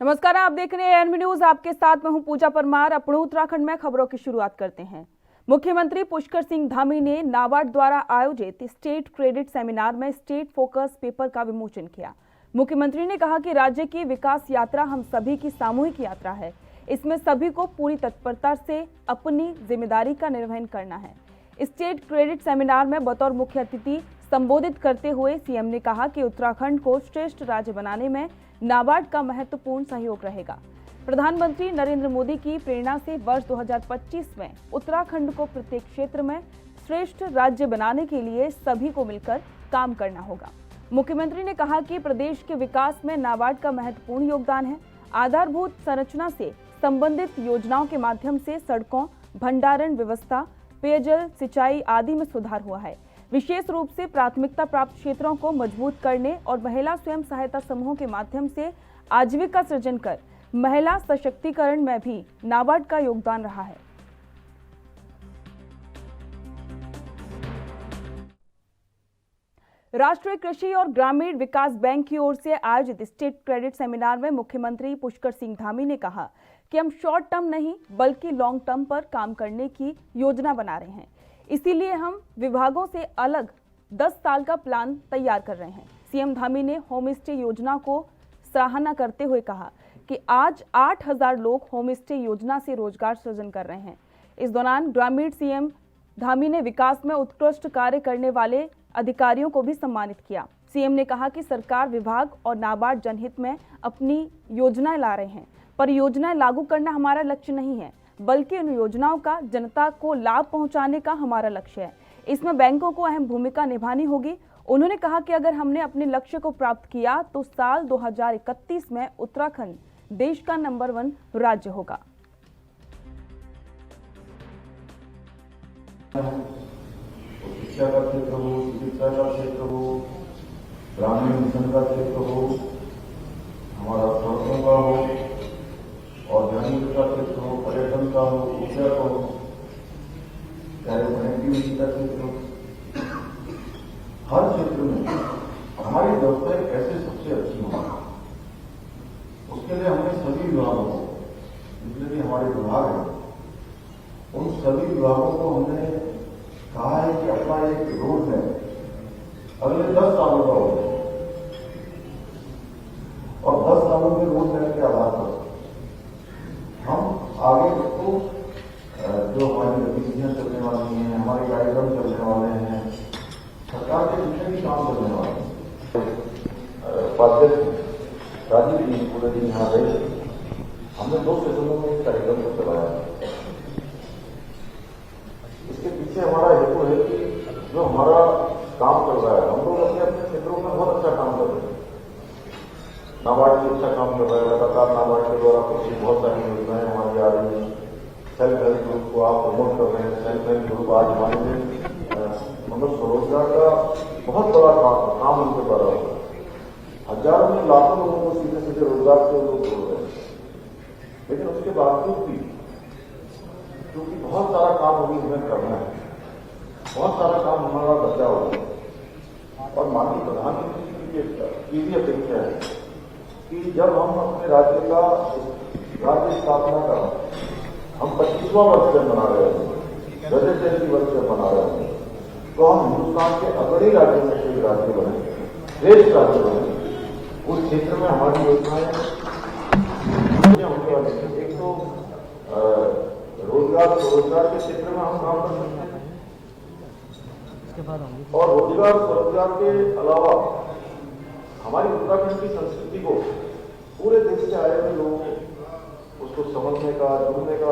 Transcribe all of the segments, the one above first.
नमस्कार, आप देख रहे हैं एनबी न्यूज। आपके साथ मैं हूं पूजा परमार। अपने उत्तराखंड में खबरों की शुरुआत करते हैं। मुख्यमंत्री पुष्कर सिंह धामी ने नाबार्ड द्वारा आयोजित स्टेट क्रेडिट सेमिनार में स्टेट फोकस पेपर का विमोचन किया। मुख्यमंत्री ने कहा कि राज्य की विकास यात्रा हम सभी की सामूहिक यात्रा है। इसमें सभी को पूरी तत्परता से अपनी जिम्मेदारी का निर्वहन करना है। स्टेट क्रेडिट सेमिनार में बतौर मुख्य अतिथि संबोधित करते हुए सीएम ने कहा कि उत्तराखंड को श्रेष्ठ राज्य बनाने में नाबार्ड का महत्वपूर्ण सहयोग रहेगा। प्रधानमंत्री नरेंद्र मोदी की प्रेरणा से वर्ष 2025 में उत्तराखंड को प्रत्येक क्षेत्र में श्रेष्ठ राज्य बनाने के लिए सभी को मिलकर काम करना होगा। मुख्यमंत्री ने कहा कि प्रदेश के विकास में नाबार्ड का महत्वपूर्ण योगदान है। आधारभूत संरचना से संबंधित योजनाओं के माध्यम से सड़कों, भंडारण व्यवस्था, पेयजल, सिंचाई आदि में सुधार हुआ है। विशेष रूप से प्राथमिकता प्राप्त क्षेत्रों को मजबूत करने और महिला स्वयं सहायता समूहों के माध्यम से आजीविका सृजन कर महिला सशक्तिकरण में भी नाबार्ड का योगदान रहा है। राष्ट्रीय कृषि और ग्रामीण विकास बैंक की ओर से आयोजित स्टेट क्रेडिट सेमिनार में मुख्यमंत्री पुष्कर सिंह धामी ने कहा कि हम शॉर्ट टर्म नहीं बल्कि लॉन्ग टर्म पर काम करने की योजना बना रहे हैं। इसीलिए हम विभागों से अलग 10 साल का प्लान तैयार कर रहे हैं। सीएम धामी ने होम स्टे योजना को सराहना करते हुए कहा कि आज 8000 लोग होम स्टे योजना से रोजगार सृजन कर रहे हैं। इस दौरान ग्रामीण सीएम धामी ने विकास में उत्कृष्ट कार्य करने वाले अधिकारियों को भी सम्मानित किया। सीएम ने कहा कि सरकार, विभाग और नाबार्ड जनहित में अपनी योजनाएं ला रहे हैं। परियोजनाएं लागू करना हमारा लक्ष्य नहीं है, बल्कि उन योजनाओं का जनता को लाभ पहुंचाने का हमारा लक्ष्य है। इसमें बैंकों को अहम भूमिका निभानी होगी। उन्होंने कहा कि अगर हमने अपने लक्ष्य को प्राप्त किया तो साल 2031 में उत्तराखंड देश का नंबर 1 राज्य होगा। शिक्षा का क्षेत्र हो, चिकित्सा का क्षेत्र हो, ग्रामीण मिशन का क्षेत्र हो, हमारा सड़कों का हो और जनहित का क्षेत्र हो, पर्यटन का हो, ऊर्जा का हो, चाहे कनेक्टिविटी का क्षेत्र हो, हर क्षेत्र में हमारी व्यवस्थाएं कैसे सबसे अच्छी हो, उसके लिए हमने सभी विभागों को, जितने भी हमारे विभाग हैं, उन सभी विभागों को हमने कहा है कि अपना एक रोड मैप अगले 10 सालों का हो और 10 सालों के रोड मैप के आधार पर हम आगे तो जो हमारी गतिविधियां चलने वाली हैं, हमारे कार्यक्रम चलने वाले हैं, सरकार के जितने भी काम चलने वाले हैं, उपाध्यक्ष राजीव जी पूरे दिन यहाँ रहे। हमने 2 सेशनों में इस कार्यक्रम को चलाया। इसके पीछे हमारा हेतु है कि जो हमारा काम चल रहा है, हम लोग अपने अपने क्षेत्रों में बहुत अच्छा काम कर रहे हैं। नाबार्ड भी अच्छा काम कर रहा है, लगातार नाबार्ड के द्वारा बहुत सारी योजनाएं हमारी आ रही हैं। सेल्फ हेल्प ग्रुप को आप प्रमोट कर रहे हैं। सेल्फ हेल्प ग्रुप आज हमारे में मतलब स्वरोजगार का बहुत बड़ा काम उनके द्वारा होगा। हजारों में लाखों लोगों को सीधे सीधे रोजगार से लोग जोड़ रहे हैं। लेकिन उसके बावजूद भी क्योंकि बहुत सारा काम अभी हमें करना है, बहुत सारा काम हमारा बचा हुआ है और माननीय प्रधानमंत्री की भी अपेक्षा है कि जब हम अपने राज्य का राज्य स्थापना का हम 25वां वर्ष मना रहे हैं, रजत जयंती वर्ष मना रहे हैं, तो हम हिंदुस्तान के अग्रणी राज्यों में से एक राज्य बने, श्रेष्ठ राज्य बने। उस क्षेत्र में हमारी योजनाएं होने वाली है। एक तो रोजगार स्वरोजगार के क्षेत्र में हम काम कर सकते हैं और रोजगार स्वरोजगार के अलावा हमारी उत्तराखंड की संस्कृति को पूरे देश से आए हुए लोगों को उसको समझने का, जुड़ने का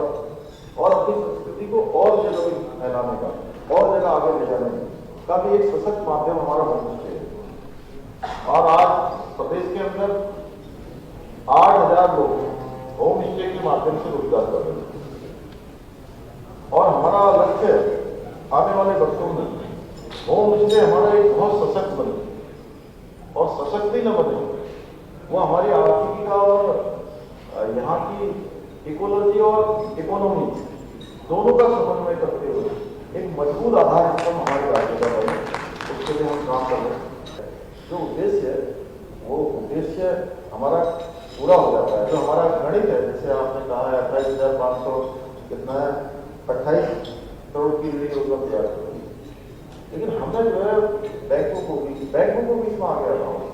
और अपनी संस्कृति को और जगह फैलाने का और जगह आगे ले जाने का भी एक सशक्त माध्यम हमारा होम स्टे है। और आज प्रदेश के अंदर 8000 लोग होम स्टे के माध्यम से रोजगार कर रहे हैं और हमारा लक्ष्य आने वाले वर्षों में होम स्टे हमारा एक बहुत सशक्त बने और सशक्त ही न बने, वो हमारी आर्थिकी का और यहाँ की इकोलॉजी और इकोनॉमी दोनों का समन्वय करते हुए एक मजबूत आधार स्तंभ हमारे राज्य का बने, उसके लिए हम काम कर रहे हैं। जो उद्देश्य है वो उद्देश्य हमारा पूरा हो जाता है। जो हमारा गणित है, जैसे आपने कहा है 28,500 कितना है, 28 करोड़ की ऋण योजना तैयार करेगी, लेकिन हमें जो है बैंकों को भी इसमें आगे आना होगा,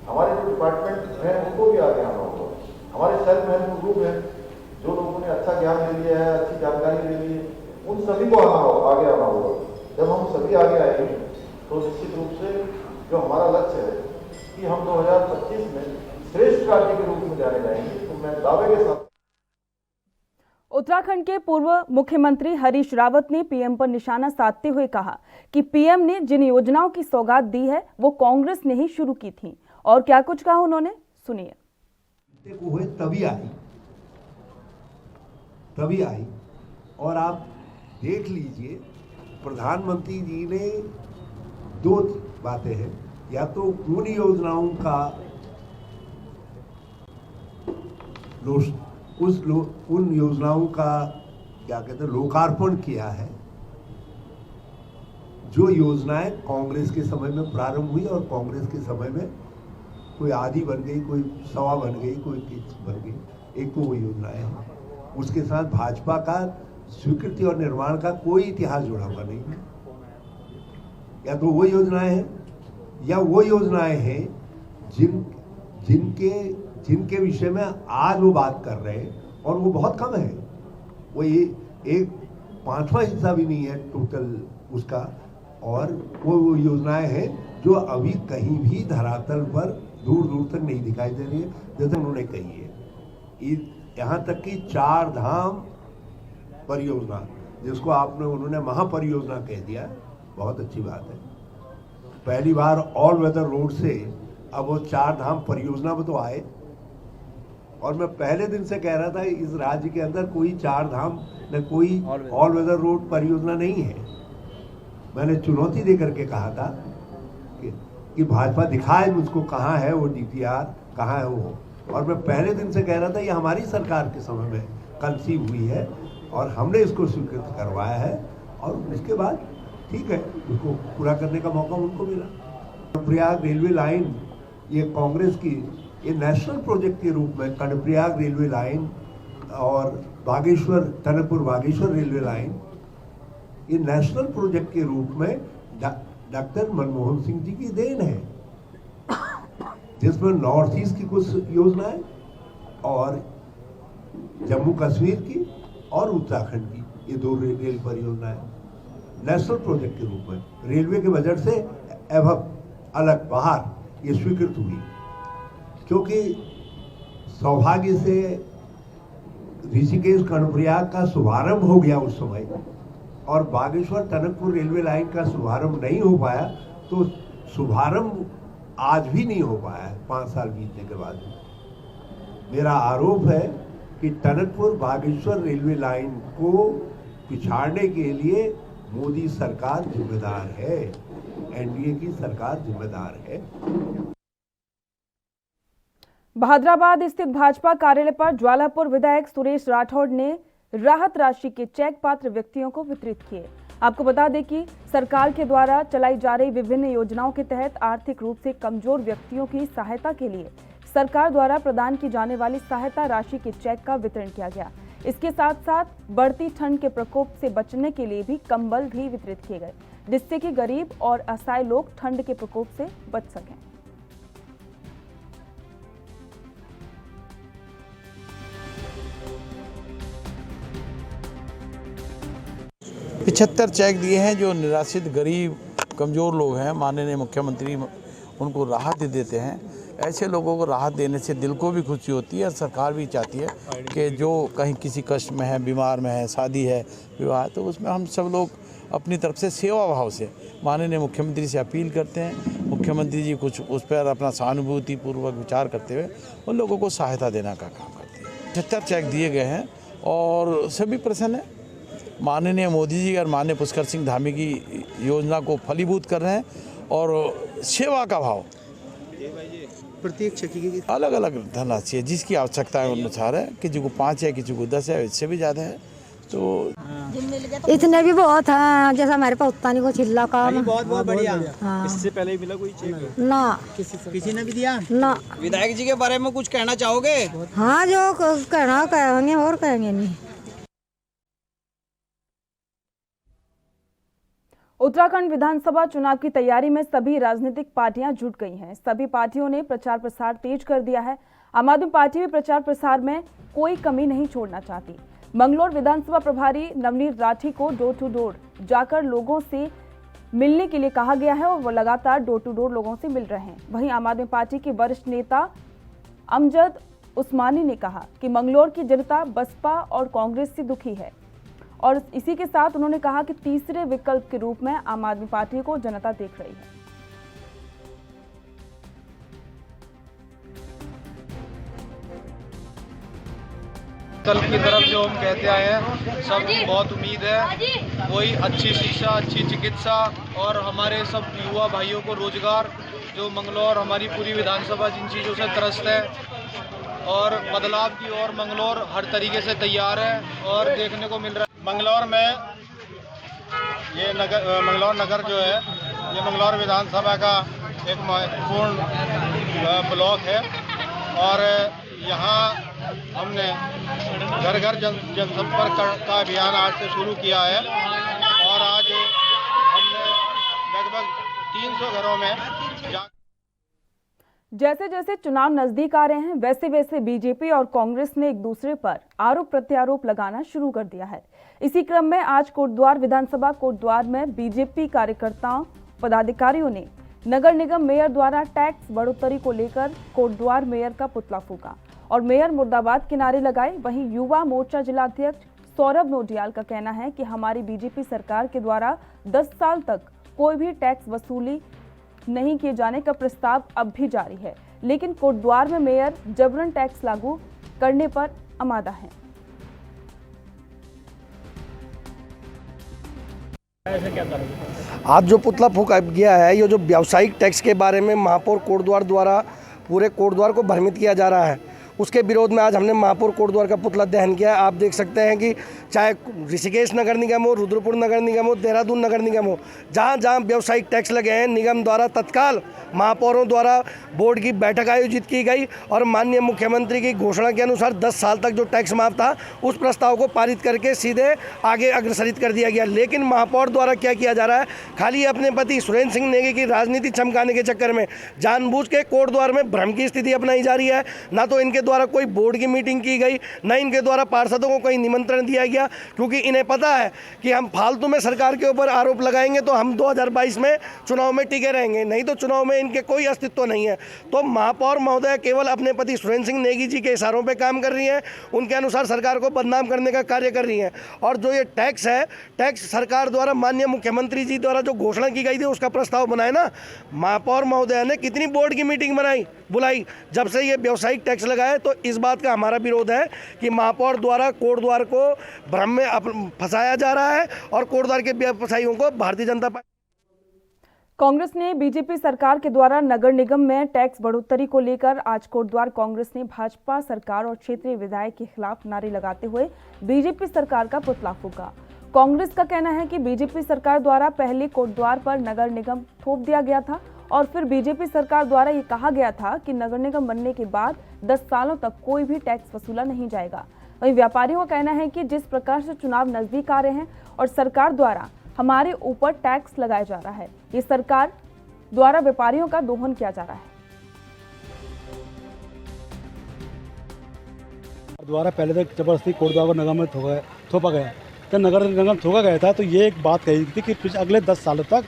हमारे जो डिपार्टमेंट हैं उनको भी आगे आना होगा, हमारे सेल्फ हेल्प ग्रुप है, जो लोगों ने अच्छा ज्ञान ले लिया है, अच्छी जानकारी ले ली है, उन सभी को आगे आना होगा। जब हम सभी आगे आएंगे तो निश्चित रूप से जो हमारा लक्ष्य है कि हम 2025 में श्रेष्ठ राज्य के रूप में जाने जाएंगे, तो मैं दावे के साथ। उत्तराखंड के पूर्व मुख्यमंत्री हरीश रावत ने पीएम पर निशाना साधते हुए कहा कि पीएम ने जिन योजनाओं की सौगात दी है वो कांग्रेस ने ही शुरू की थी। और क्या कुछ कहा उन्होंने, सुनिए। हुए तभी आई और आप देख लीजिए, प्रधानमंत्री जी ने दो बातें हैं, या तो उन योजनाओं का उन योजनाओं का क्या कहते हैं लोकार्पण किया है, जो योजनाएं कांग्रेस के समय में प्रारंभ हुई और कांग्रेस के समय में कोई आधी बन गई, कोई सवा बन गई, कोई किस बन गई, एक तो वो योजनाएं हैं। उसके साथ भाजपा का स्वीकृति और निर्माण का कोई इतिहास जुड़ा हुआ नहीं है। या तो वो योजनाएं हैं या वो योजनाएं हैं जिनके विषय में आज वो बात कर रहे हैं, और वो बहुत कम है। वो ये एक 5वां हिस्सा भी नहीं है टोटल उसका, और वो योजनाएं हैं जो अभी कहीं भी धरातल पर दूर दूर तक नहीं दिखाई दे रही है, जैसे उन्होंने कही है। यहाँ तक कि 4 धाम परियोजना, जिसको उन्होंने महापरियोजना कह दिया, बहुत अच्छी बात है। पहली बार ऑल वेदर रोड से अब वो 4 धाम परियोजना में तो आए, और मैं पहले दिन से कह रहा था इस राज्य के अंदर कोई 4 धाम न कोई ऑल वेदर रोड परियोजना नहीं है। मैंने चुनौती देकर के कहा था कि भाजपा दिखाए मुझको कहाँ है वो DPR, कहाँ है वो। और मैं पहले दिन से कह रहा था ये हमारी सरकार के समय में कंसीव हुई है और हमने इसको स्वीकृत करवाया है, और उसके बाद ठीक है उसको पूरा करने का मौका उनको मिला। कर्णप्रयाग रेलवे लाइन, ये कांग्रेस की ये नेशनल प्रोजेक्ट के रूप में कर्णप्रयाग रेलवे लाइन और टनकपुर बागेश्वर रेलवे लाइन, ये नेशनल प्रोजेक्ट के रूप में डॉक्टर मनमोहन सिंह जी की देन है, जिसमें नॉर्थ ईस्ट की कुछ योजनाएं और जम्मू कश्मीर की और उत्तराखंड की, ये 2 रेल परियोजनाएं नेशनल प्रोजेक्ट के रूप में रेलवे के बजट से अलग बाहर ये स्वीकृत हुई। क्योंकि सौभाग्य से ऋषिकेश कर्णप्रयाग का शुभारंभ हो गया उस समय, और बागेश्वर टनकपुर रेलवे लाइन का शुभारंभ नहीं हो पाया, तो शुभारंभ आज भी नहीं हो पाया है 5 साल बीतने के बाद। मेरा आरोप है कि टनकपुर बागेश्वर रेलवे लाइन को पिछाड़ने के लिए मोदी सरकार जिम्मेदार है, एनडीए की सरकार जिम्मेदार है। बहादुराबाद स्थित भाजपा कार्यालय पर ज्वालापुर विधायक सुरेश राठौड़ ने राहत राशि के चेक पात्र व्यक्तियों को वितरित किए। आपको बता दें कि सरकार के द्वारा चलाई जा रही विभिन्न योजनाओं के तहत आर्थिक रूप से कमजोर व्यक्तियों की सहायता के लिए सरकार द्वारा प्रदान की जाने वाली सहायता राशि के चेक का वितरण किया गया। इसके साथ साथ बढ़ती ठंड के प्रकोप से बचने के लिए भी कंबल भी वितरित किए गए, जिससे कि गरीब और असहाय लोग ठंड के प्रकोप से बच सकें। पिछहत्तर चेक दिए हैं जो निराश्रित गरीब कमज़ोर लोग हैं, माननीय मुख्यमंत्री उनको राहत दे देते हैं। ऐसे लोगों को राहत देने से दिल को भी खुशी होती है और सरकार भी चाहती है कि जो कहीं किसी कष्ट में है, बीमार में है, शादी है, विवाह है, तो उसमें हम सब लोग अपनी तरफ से सेवा भाव से माननीय मुख्यमंत्री से अपील करते हैं। मुख्यमंत्री जी कुछ उस पर अपना सहानुभूतिपूर्वक विचार करते हुए उन लोगों को सहायता देने का काम करते हैं। 75 चेक दिए गए हैं और सभी प्रसन्न हैं। माननीय मोदी जी और माननीय पुष्कर सिंह धामी की योजना को फलीभूत कर रहे हैं और सेवा का भाव प्रत्येक चेक की अलग अलग धनराशि है जिसकी आवश्यकता है अनुसार है। किसी को 5 है, किसी को 10 है, इससे भी ज़्यादा है। तो इतने भी बहुत हैं, जैसा हमारे पास उतना नहीं को चिल्ला काम। बहुत बढ़िया। हाँ। इससे पहले ही मिला कोई चेक? ना, किसी ने भी दिया ना। विधायक जी के बारे में कुछ कहना चाहोगे? हाँ, जो कहना कहेंगे और कहेंगे नहीं। उत्तराखंड विधानसभा चुनाव की तैयारी में सभी राजनीतिक पार्टियां जुट गई हैं। सभी पार्टियों ने प्रचार प्रसार तेज कर दिया है। आम आदमी पार्टी भी प्रचार प्रसार में कोई कमी नहीं छोड़ना चाहती। मंगलौर विधानसभा प्रभारी नवनीत राठी को डोर टू डोर जाकर लोगों से मिलने के लिए कहा गया है और वो लगातार डोर टू डोर लोगों से मिल रहे हैं। वहीं आम आदमी पार्टी के वरिष्ठ नेता अमजद उस्मानी ने कहा कि मंगलौर की जनता बसपा और कांग्रेस से दुखी है और इसी के साथ उन्होंने कहा कि तीसरे विकल्प के रूप में आम आदमी पार्टी को जनता देख रही है। कल की तरफ जो हम कहते आए हैं, सब बहुत उम्मीद है वही अच्छी शिक्षा, अच्छी चिकित्सा और हमारे सब युवा भाइयों को रोजगार, जो मंगलौर हमारी पूरी विधानसभा जिन चीज़ों से त्रस्त है और बदलाव की ओर मंगलौर हर तरीके से तैयार है और देखने को मिल रहा है। मंगलौर में ये मंगलौर नगर जो है, ये मंगलौर विधानसभा का एक महत्वपूर्ण ब्लॉक है और यहाँ हमने घर घर जनसंपर्क का अभियान आज से शुरू किया है और आज हमने लगभग 300 घरों में जैसे जैसे चुनाव नजदीक आ रहे हैं वैसे वैसे बीजेपी और कांग्रेस ने एक दूसरे पर आरोप प्रत्यारोप लगाना शुरू कर दिया है। इसी क्रम में आज कोटद्वार विधानसभा कोटद्वार में बीजेपी कार्यकर्ताओं पदाधिकारियों ने नगर निगम मेयर द्वारा टैक्स बढ़ोतरी को लेकर कोटद्वार मेयर का पुतला फूंका और मेयर मुर्दाबाद के नारे लगाए। वहीं युवा मोर्चा जिलाध्यक्ष सौरभ नोडियाल का कहना है कि हमारी बीजेपी सरकार के द्वारा 10 साल तक कोई भी टैक्स वसूली नहीं किए जाने का प्रस्ताव अब भी जारी है, लेकिन कोटद्वार में मेयर जबरन टैक्स लागू करने पर आमादा है। आज जो पुतला फूंका गया है, ये जो व्यावसायिक टैक्स के बारे में महापौर कोटद्वार द्वारा पूरे कोटद्वार को भ्रमित किया जा रहा है, उसके विरोध में आज हमने महापौर कोटद्वार का पुतला दहन किया है। आप देख सकते हैं कि चाहे ऋषिकेश नगर निगम हो, रुद्रपुर नगर निगम हो, देहरादून नगर निगम हो, जहाँ जहाँ व्यावसायिक टैक्स लगे हैं, निगम द्वारा तत्काल महापौरों द्वारा बोर्ड की बैठक आयोजित की गई और माननीय मुख्यमंत्री की घोषणा के अनुसार 10 साल तक जो टैक्स माफ था उस प्रस्ताव को पारित करके सीधे आगे अग्रसरित कर दिया गया। लेकिन महापौर द्वारा क्या किया जा रहा है, खाली अपने पति सुरेंद्र सिंह नेगी की राजनीति चमकाने के चक्कर में जानबूझ के कोटद्वार में भ्रम की स्थिति अपनाई जा रही है। ना तो इनके द्वारा कोई बोर्ड की मीटिंग की गई, न इनके द्वारा पार्षदों को कोई निमंत्रण दिया गया, क्योंकि इन्हें पता है कि हम फालतू में सरकार के ऊपर आरोप लगाएंगे तो हम 2022 में चुनाव में टिके रहेंगे, नहीं तो चुनाव में इनके कोई अस्तित्व नहीं है। तो महापौर महोदय केवल अपने पति सुरेंद्र सिंह नेगी जी के इशारों पे काम कर रही हैं, उनके अनुसार सरकार को बदनाम करने का कार्य कर रही हैं। और जो ये टैक्स है, टैक्स सरकार द्वारा माननीय मुख्यमंत्री जी द्वारा जो घोषणा की गई थी उसका प्रस्ताव बनाए ना, महापौर महोदय ने कितनी बोर्ड की मीटिंग बुलाई जब से ये व्यावसायिक टैक्स लगाए। तो इस बात का हमारा विरोध है कि महापौर द्वारा कोटद्वार को भ्रम में फंसाया जा रहा है और कोटद्वार के व्यवसायियों को भारतीय जनता पार्टी। कांग्रेस ने बीजेपी सरकार के द्वारा नगर निगम में टैक्स बढ़ोतरी को लेकर आज कोटद्वार कांग्रेस ने भाजपा सरकार और क्षेत्रीय विधायक के खिलाफ नारे लगाते हुए बीजेपी सरकार का पुतला फूंका। कांग्रेस का कहना है कि बीजेपी सरकार द्वारा पहले कोटद्वार पर नगर निगम थोप दिया गया था और फिर बीजेपी सरकार द्वारा ये कहा गया था कि नगर निगम बनने के बाद 10 सालों तक कोई भी टैक्स वसूला नहीं जाएगा। वहीं व्यापारियों का कहना है कि जिस प्रकार से चुनाव नजदीक आ रहे हैं और सरकार द्वारा हमारे ऊपर टैक्स लगाया जा रहा है, ये सरकार द्वारा व्यापारियों का दोहन किया जा रहा है। द्वारा पहले तक जबरदस्ती कोटद्वार नगर में थोपा गया, जब नगर निगम थोपा गया था तो ये एक बात कही थी कि अगले 10 सालों तक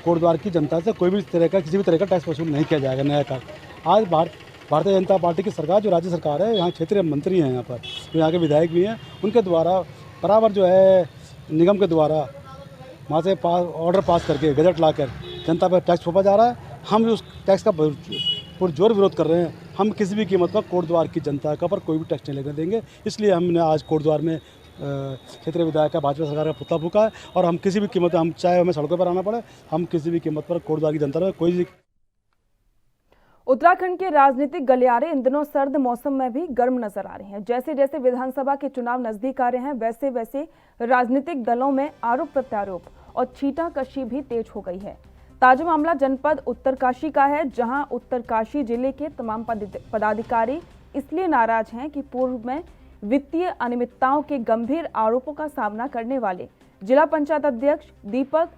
कोटद्वार की जनता से कोई भी तरह का किसी भी तरह का टैक्स वसूल नहीं किया जाएगा नया कर। आज भारतीय जनता पार्टी की सरकार, जो राज्य सरकार है, यहाँ क्षेत्रीय मंत्री हैं, यहाँ पर जो यहाँ के विधायक भी हैं, उनके द्वारा बराबर जो है निगम के द्वारा वहाँ से ऑर्डर पास करके गजट लाकर जनता पर टैक्स थोपा जा रहा है। हम भी उस टैक्स का पुरजोर विरोध कर रहे हैं। हम किसी भी कीमत पर कोटद्वार की जनता का पर कोई भी टैक्स नहीं लगने देंगे। इसलिए हमने आज कोटद्वार में क्षेत्रीय विधायक का भाजपा सरकार का पुतला फूंका है और हम किसी भी कीमत, हम चाहे हमें सड़कों पर आना पड़े, हम किसी भी कीमत पर कोटद्वार की जनता में कोई। उत्तराखंड के राजनीतिक गलियारे इन दिनों सर्द मौसम में भी गर्म नजर आ रहे हैं। जैसे जैसे विधानसभा के चुनाव नजदीक आ रहे हैं, वैसे वैसे राजनीतिक दलों में आरोप प्रत्यारोप और छींटाकशी भी तेज हो गई है। ताजा मामला जनपद उत्तरकाशी का है, जहां उत्तरकाशी जिले के तमाम पदाधिकारी इसलिए नाराज हैं कि पूर्व में वित्तीय अनियमितताओं के गंभीर आरोपों का सामना करने वाले जिला पंचायत अध्यक्ष दीपक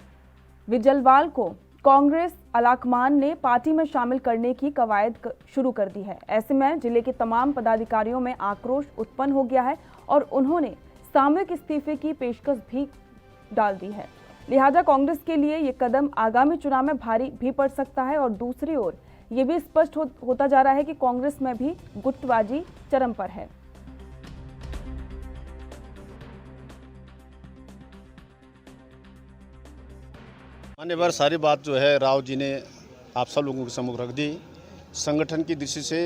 विजलवाल को कांग्रेस अलाकमान ने पार्टी में शामिल करने की कवायद शुरू कर दी है। ऐसे में जिले के तमाम पदाधिकारियों में आक्रोश उत्पन्न हो गया है और उन्होंने सामूहिक इस्तीफे की पेशकश भी डाल दी है। लिहाजा कांग्रेस के लिए ये कदम आगामी चुनाव में भारी भी पड़ सकता है और दूसरी ओर ये भी स्पष्ट होता जा रहा है कि कांग्रेस में भी गुटबाजी चरम पर है। मान्यवर सारी बात जो है राव जी ने आप सब लोगों के सम्मुख रख दी। संगठन की दृष्टि से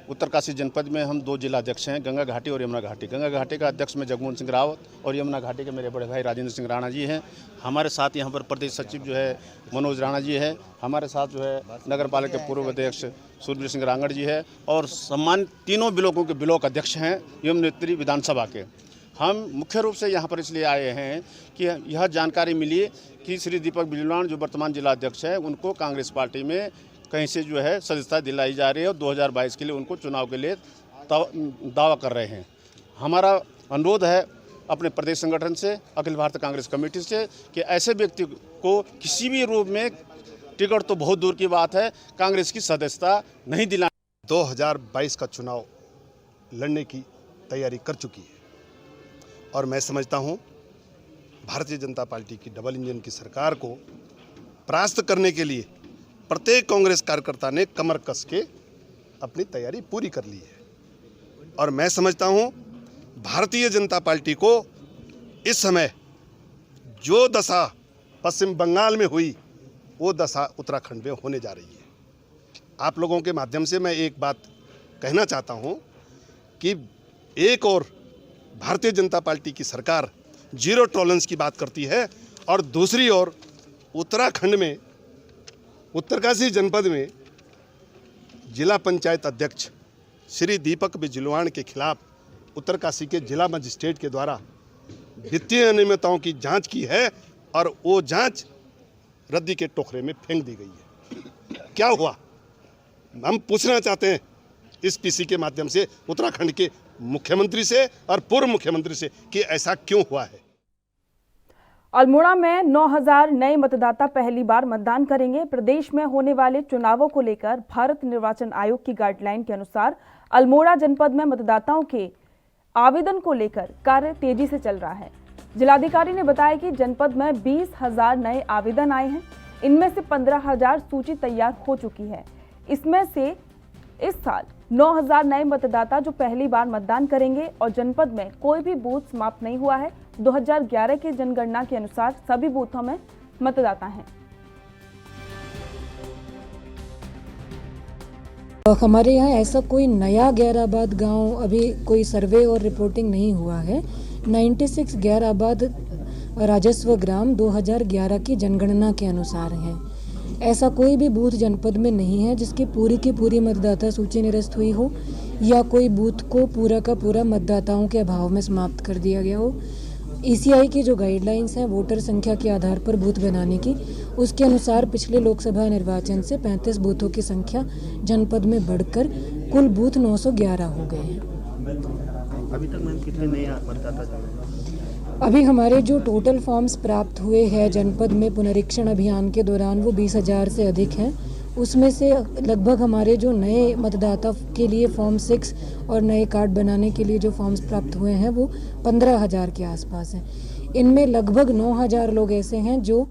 उत्तरकाशी जनपद में हम 2 जिला अध्यक्ष हैं, गंगा घाटी और यमुना घाटी। गंगा घाटी का अध्यक्ष में जगमोहन सिंह रावत और यमुना घाटी के मेरे बड़े भाई राजेंद्र सिंह राणा जी हैं। हमारे साथ यहाँ पर प्रदेश सचिव जो है मनोज राणा जी है। हमारे साथ जो है नगर पालिका के पूर्व अध्यक्ष सूर्यवीर सिंह रांगड़ जी है और सम्मानित तीनों ब्लॉकों के ब्लॉक अध्यक्ष हैं यमुनोत्री विधानसभा के। हम मुख्य रूप से यहाँ पर इसलिए आए हैं कि यह जानकारी मिली कि श्री दीपक विजलवाल जो वर्तमान जिला अध्यक्ष हैं, उनको कांग्रेस पार्टी में कहीं से जो है सदस्यता दिलाई जा रही है और 2022 के लिए उनको चुनाव के लिए दावा कर रहे हैं। हमारा अनुरोध है अपने प्रदेश संगठन से, अखिल भारतीय कांग्रेस कमेटी से कि ऐसे व्यक्ति को किसी भी रूप में टिकट तो बहुत दूर की बात है, कांग्रेस की सदस्यता नहीं दिलानी। 2022 का चुनाव लड़ने की तैयारी कर चुकी है और मैं समझता हूं भारतीय जनता पार्टी की डबल इंजन की सरकार को परास्त करने के लिए प्रत्येक कांग्रेस कार्यकर्ता ने कमर कस के अपनी तैयारी पूरी कर ली है और मैं समझता हूं भारतीय जनता पार्टी को इस समय जो दशा पश्चिम बंगाल में हुई वो दशा उत्तराखंड में होने जा रही है। आप लोगों के माध्यम से मैं एक बात कहना चाहता हूं कि एक और भारतीय जनता पार्टी की सरकार जीरो टॉलरेंस की बात करती है और दूसरी ओर उत्तराखंड में उत्तरकाशी जनपद में जिला पंचायत अध्यक्ष श्री दीपक विजलवाल के खिलाफ उत्तरकाशी के जिला मजिस्ट्रेट के द्वारा वित्तीय अनियमितताओं की जांच की है और वो जांच रद्दी के टोकरे में फेंक दी गई है। क्या हुआ? हम पूछना चाहते हैं इस पीसी के माध्यम से उत्तराखंड के मुख्यमंत्री से और पूर्व मुख्यमंत्री से कि ऐसा क्यों हुआ है। अल्मोड़ा में 9000 नए मतदाता पहली बार मतदान करेंगे। प्रदेश में होने वाले चुनावों को लेकर भारत निर्वाचन आयोग की गाइडलाइन के अनुसार अल्मोड़ा जनपद में मतदाताओं के आवेदन को लेकर कार्य तेजी से चल रहा है। जिलाधिकारी ने बताया कि जनपद में 20,000 नए आवेदन आए हैं। इनमें से 15,000 सूची तैयार हो चुकी है। इसमें से इस साल 9000 नए मतदाता जो पहली बार मतदान करेंगे और जनपद में कोई भी बूथ समाप्त नहीं हुआ है। 2011 की जनगणना के अनुसार सभी बूथों में मतदाता हैं। हमारे यहाँ ऐसा कोई नया गैराबाद गांव अभी कोई सर्वे और रिपोर्टिंग नहीं हुआ है। 96 गैराबाद राजस्व ग्राम 2011 की जनगणना के अनुसार है। ऐसा कोई भी बूथ जनपद में नहीं है जिसकी पूरी मतदाता सूची निरस्त हुई हो या कोई बूथ को पूरा का पूरा मतदाताओं के अभाव में समाप्त कर दिया गया हो। ईसीआई की जो गाइडलाइंस हैं वोटर संख्या के आधार पर बूथ बनाने की, उसके अनुसार पिछले लोकसभा निर्वाचन से 35 बूथों की संख्या जनपद में बढ़कर कुल बूथ 911 हो गए हैं। अभी तक मैम कितने नए मतदाता? अभी हमारे जो टोटल फॉर्म्स प्राप्त हुए हैं जनपद में पुनरीक्षण अभियान के दौरान वो 20,000 से अधिक हैं। उसमें से लगभग हमारे जो नए मतदाता के लिए फॉर्म 6 और नए कार्ड बनाने के लिए जो फॉर्म्स प्राप्त हुए हैं वो 15,000 के आसपास हैं। इनमें लगभग 9,000 लोग ऐसे हैं जो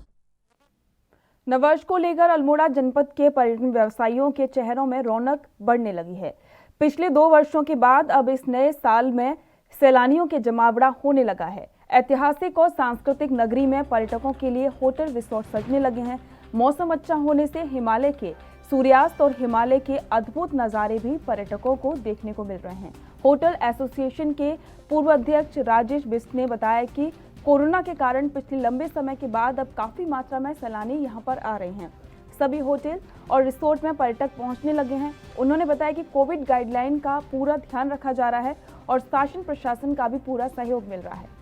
नववर्ष को लेकर अल्मोड़ा जनपद के पर्यटन व्यवसायियों के चेहरों में रौनक बढ़ने लगी है। पिछले 2 वर्षों के बाद अब इस नए साल में सैलानियों के जमावड़ा होने लगा है। ऐतिहासिक और सांस्कृतिक नगरी में पर्यटकों के लिए होटल रिसोर्ट सजने लगे हैं। मौसम अच्छा होने से हिमालय के सूर्यास्त और हिमालय के अद्भुत नज़ारे भी पर्यटकों को देखने को मिल रहे हैं। होटल एसोसिएशन के पूर्व अध्यक्ष राजेश बिष्ट ने बताया कि कोरोना के कारण पिछले लंबे समय के बाद अब काफ़ी मात्रा में सैलानी यहां पर आ रहे हैं। सभी होटल और रिसोर्ट में पर्यटक पहुंचने लगे हैं। उन्होंने बताया कि कोविड गाइडलाइन का पूरा ध्यान रखा जा रहा है और शासन प्रशासन का भी पूरा सहयोग मिल रहा है।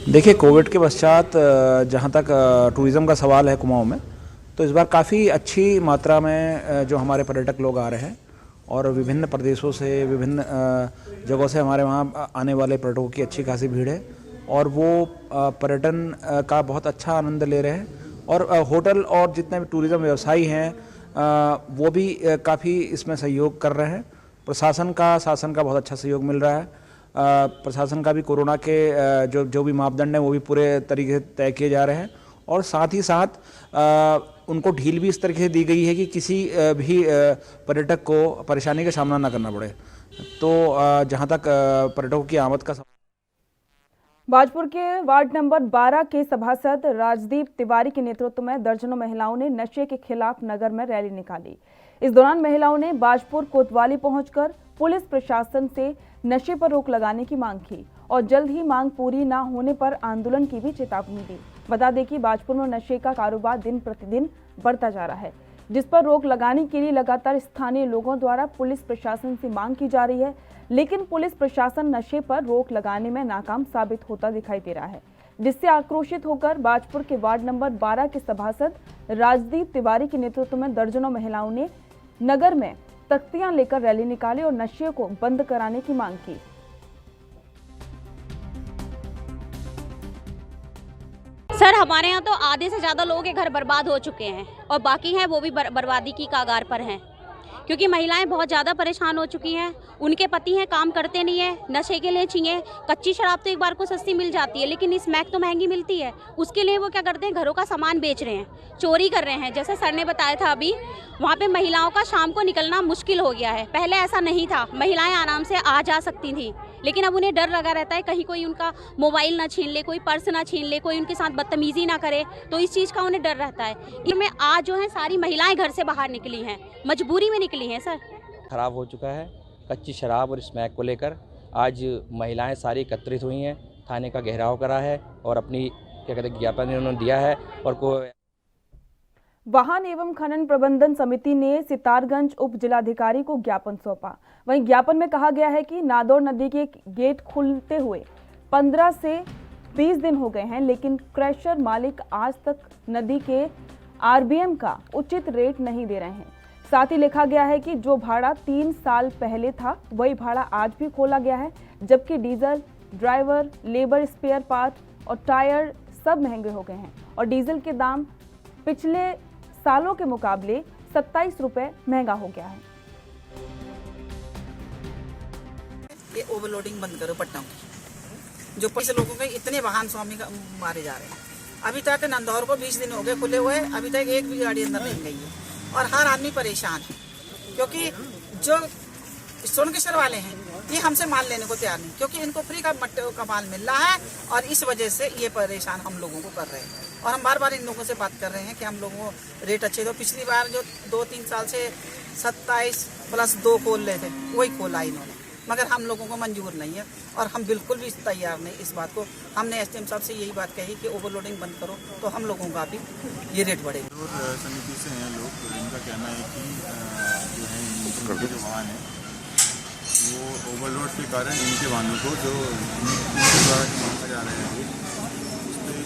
देखिए, कोविड के पश्चात जहाँ तक टूरिज़्म का सवाल है कुमाऊं में, तो इस बार काफ़ी अच्छी मात्रा में जो हमारे पर्यटक लोग आ रहे हैं और विभिन्न प्रदेशों से, विभिन्न जगहों से हमारे वहाँ आने वाले पर्यटकों की अच्छी खासी भीड़ है और वो पर्यटन का बहुत अच्छा आनंद ले रहे हैं। और होटल और जितने भी टूरिज़्म व्यवसायी हैं वो भी काफ़ी इसमें सहयोग कर रहे हैं। प्रशासन का, शासन का बहुत अच्छा सहयोग मिल रहा है। प्रशासन का भी कोरोना के जो भी मापदंड हैं वो भी पूरे तरीके से तय किए जा रहे हैं और साथ ही साथ उनको ढील भी इस तरीके से दी गई है कि किसी भी पर्यटक को परेशानी का सामना ना करना पड़े। तो जहां तक पर्यटकों की आमद का बाजपुर के वार्ड नंबर 12 के सभासद राजदीप तिवारी के नेतृत्व में दर्जनों महिलाओं ने नशे के खिलाफ नगर में रैली निकाली। इस दौरान महिलाओं ने बाजपुर कोतवाली पहुंचकर पुलिस प्रशासन से नशे पर रोक लगाने की मांग की और जल्द ही मांग पूरी न होने पर आंदोलन की भी चेतावनी दी। बता दें कि बाजपुर में नशे का कारोबार दिन प्रतिदिन बढ़ता जा रहा है, जिस पर रोक लगाने के लिए लगातार स्थानीय लोगों द्वारा पुलिस प्रशासन से मांग की जा रही है, लेकिन पुलिस प्रशासन नशे पर रोक लगाने में नाकाम साबित होता दिखाई दे रहा है, जिससे आक्रोशित होकर बाजपुर के वार्ड नंबर 12 के सभासद राजदीप तिवारी के नेतृत्व में दर्जनों महिलाओं ने नगर में तख्तियां लेकर रैली निकाली और नशे को बंद कराने की मांग की। सर, हमारे यहाँ तो आधे से ज़्यादा लोगों के घर बर्बाद हो चुके हैं और बाकी हैं वो भी बर्बादी की कगार पर हैं, क्योंकि महिलाएं बहुत ज़्यादा परेशान हो चुकी हैं। उनके पति हैं, काम करते नहीं है, नशे के लिए चाहिए। कच्ची शराब तो एक बार को सस्ती मिल जाती है, लेकिन स्मैक तो महंगी मिलती है। उसके लिए वो क्या करते हैं, घरों का सामान बेच रहे हैं, चोरी कर रहे हैं। जैसे सर ने बताया था अभी, वहाँ पे महिलाओं का शाम को निकलना मुश्किल हो गया है। पहले ऐसा नहीं था, महिलाएं आराम से आ जा सकती थी, लेकिन अब उन्हें डर लगा रहता है कहीं कोई उनका मोबाइल ना छीन ले, कोई पर्स ना छीन ले, कोई उनके साथ बदतमीजी ना करे, तो इस चीज़ का उन्हें डर रहता है। इनमें आज जो है सारी महिलाएं घर से बाहर निकली हैं, मजबूरी में निकली हैं। सर, खराब हो चुका है कच्ची शराब और स्मैक को लेकर। आज महिलाएं सारी एकत्रित हुई हैं, थाने का घेराव करा है और अपनी क्या कहते हैं ज्ञापन उन्होंने दिया है। और वाहन एवं खनन प्रबंधन समिति ने सितारगंज उप जिलाधिकारी को ज्ञापन सौंपा। वहीं ज्ञापन में कहा गया है कि नादौर नदी के गेट खुलते हुए 15 से 20 दिन हो गए हैं, लेकिन क्रैशर मालिक आज तक नदी के आरबीएम का उचित रेट नहीं दे रहे हैं। साथ ही लिखा गया है कि जो भाड़ा 3 साल पहले था वही भाड़ा आज भी खोला गया है, जबकि diesel, driver, labour, spare part और टायर सब महंगे हो गए हैं और डीजल के दाम पिछले सालों के मुकाबले 27 रुपए महंगा हो गया है। ये ओवरलोडिंग बंद करो पट्टों की, जो पैसे लोगों के इतने वाहन स्वामी मारे जा रहे हैं। अभी तक नंदौर को 20 दिन हो गए खुले हुए, अभी तक एक भी गाड़ी अंदर नहीं गई है और हर आदमी परेशान है, क्योंकि जो सोनकिशोर वाले हैं ये हमसे माल लेने को तैयार नहीं, क्योंकि इनको फ्री का माल मिल रहा है और इस वजह से ये परेशान हम लोगों को कर रहे हैं। और हम बार बार इन लोगों से बात कर रहे हैं कि हम लोगों को रेट अच्छे दो। पिछली बार जो 2-3 साल से 27+2 खोल रहे थे वही खोला इन्होंने, मगर हम लोगों को मंजूर नहीं है और हम बिल्कुल भी तैयार नहीं इस बात को। हमने एसडीएम साहब से यही बात कही कि ओवरलोडिंग बंद करो तो हम लोगों का भी ये रेट बढ़ेगा। समिति से हैं लोग, तो इनका कहना है कि जो है जो वाहन है वो ओवरलोड के कारण इनके वाहनों को जो इनके द्वारा मांगा जा रहा है उस पर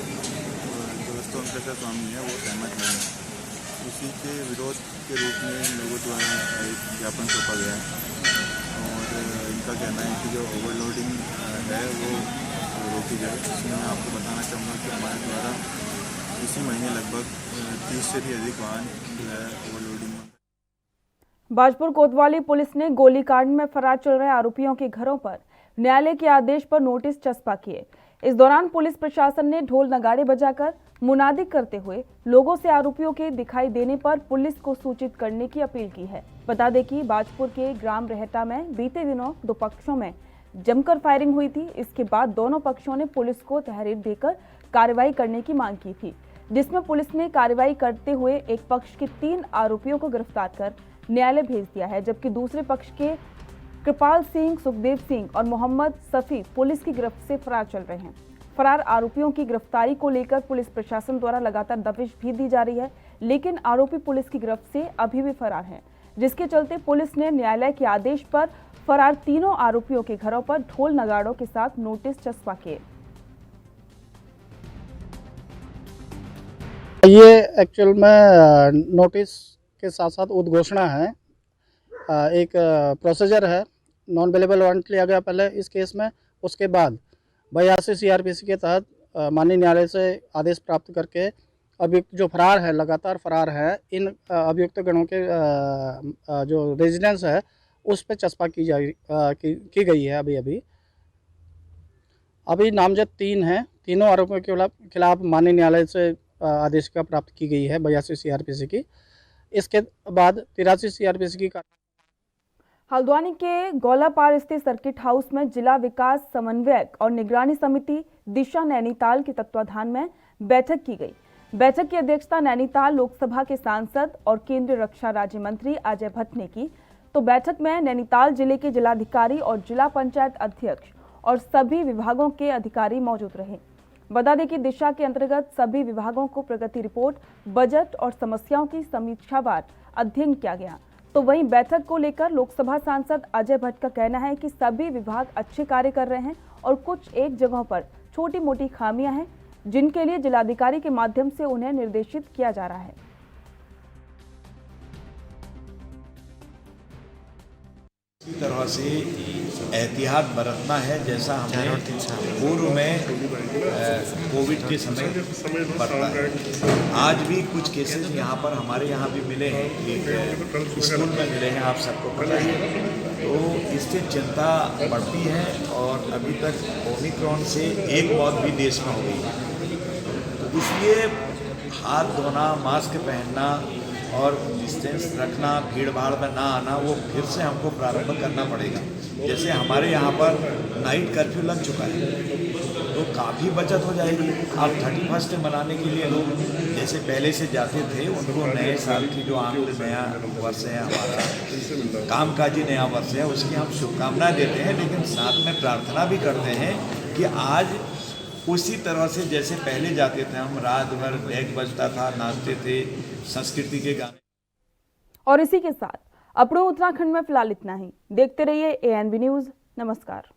जो सोनकिशोर स्वामी है वो सहमत नहीं है। उसी के विरोध के रूप में लोगों द्वारा एक ज्ञापन सौंपा गया है और इनका कहना है कि जो ओवरलोडिंग है वो रोकी जाए। इसमें मैं आपको बताना चाहूँगा कि हमारे द्वारा इसी महीने लगभग 30 से भी अधिक वाहन जो है ओवरलोडिंग। बाजपुर कोतवाली पुलिस ने गोलीकांड में फरार चल रहे आरोपियों के घरों पर न्यायालय के आदेश पर नोटिस चस्पा किए। इस दौरान पुलिस प्रशासन ने ढोल नगाड़े बजाकर मुनादी करते हुए लोगों से आरोपियों के दिखाई देने पर पुलिस को सूचित करने की अपील की है। बता दें कि बाजपुर के ग्राम रहटा में बीते दिनों 2 पक्षों में जमकर फायरिंग हुई थी। इसके बाद दोनों पक्षों ने पुलिस को तहरीर देकर कार्रवाई करने की मांग की थी, जिसमें पुलिस ने कार्रवाई करते हुए एक पक्ष के 3 आरोपियों को गिरफ्तार कर न्यायालय भेज दिया है, जबकि दूसरे पक्ष के कृपाल सिंह, सुखदेव सिंह और मोहम्मद सफी पुलिस की गिरफ्त से फरार चल रहे हैं। फरार आरोपियों की गिरफ्तारी को लेकर पुलिस प्रशासन द्वारा लगातार दबिश भी दी जा रही है, लेकिन आरोपी पुलिस की गिरफ्त से अभी भी फरार हैं, जिसके चलते पुलिस ने न्यायालय के आदेश पर फरार तीनों आरोपियों के घरों पर ढोल नगाड़ों के साथ नोटिस चस्पा किए। ये एक्चुअल में नोटिस के साथ साथ उद्घोषणा है, एक प्रोसीजर है। नॉन अवेलेबल वारंट लिया गया पहले इस केस में, उसके बाद 82 CRPC के तहत माननीय न्यायालय से आदेश प्राप्त करके अभियुक्त जो फरार है, लगातार फरार है, इन अभियुक्त गणों के जो रेजिडेंस है उस पर चस्पा की गई है। अभी नामजद 3 हैं, तीनों आरोपियों के खिलाफ माननीय न्यायालय से आदेशिका प्राप्त की गई है 82 CRPC की। इसके बाद 83 CRPC की। हल्द्वानी के गौलापार स्थित सर्किट हाउस में जिला विकास समन्वयक और निगरानी समिति दिशा नैनीताल के तत्वाधान में बैठक की गई। बैठक की अध्यक्षता नैनीताल लोकसभा के सांसद और केंद्रीय रक्षा राज्य मंत्री अजय भट्ट ने की। तो बैठक में नैनीताल जिले के जिलाधिकारी और जिला पंचायत अध्यक्ष और सभी विभागों के अधिकारी मौजूद रहे। बता दें कि दिशा के अंतर्गत सभी विभागों को प्रगति रिपोर्ट, बजट और समस्याओं की समीक्षावार अध्ययन किया गया। तो वहीं बैठक को लेकर लोकसभा सांसद अजय भट्ट का कहना है कि सभी विभाग अच्छे कार्य कर रहे हैं और कुछ एक जगहों पर छोटी मोटी खामियां हैं, जिनके लिए जिलाधिकारी के माध्यम से उन्हें निर्देशित किया जा रहा है। इसी तरह से एहतियात बरतना है, जैसा हमने पूर्व में कोविड के समय बरता है। आज भी कुछ केसेस यहाँ पर हमारे यहाँ भी मिले हैं, एक स्कूल में मिले हैं, आप सबको पता है। तो इससे चिंता बढ़ती है और अभी तक ओमिक्रॉन से एक मौत भी देश में हो गई है। तो इसलिए हाथ धोना, मास्क पहनना और डिस्टेंस रखना, भीड़ भाड़ में ना आना, वो फिर से हमको प्रारंभ करना पड़ेगा। जैसे हमारे यहाँ पर नाइट कर्फ्यू लग चुका है तो काफ़ी बचत हो जाएगी। अब 31 मनाने के लिए लोग जैसे पहले से जाते थे, उनको नए साल की जो आनंद नया वर्ष है, हमारा कामकाजी नया वर्ष है, उसकी हम शुभकामनाएं देते हैं, लेकिन साथ में प्रार्थना भी करते हैं कि आज उसी तरह से जैसे पहले जाते थे हम, रात भर डेक बजता था, नाचते थे, संस्कृति के गाने। और इसी के साथ अपनों उत्तराखंड में फिलहाल इतना ही। देखते रहिए ANB न्यूज़। नमस्कार।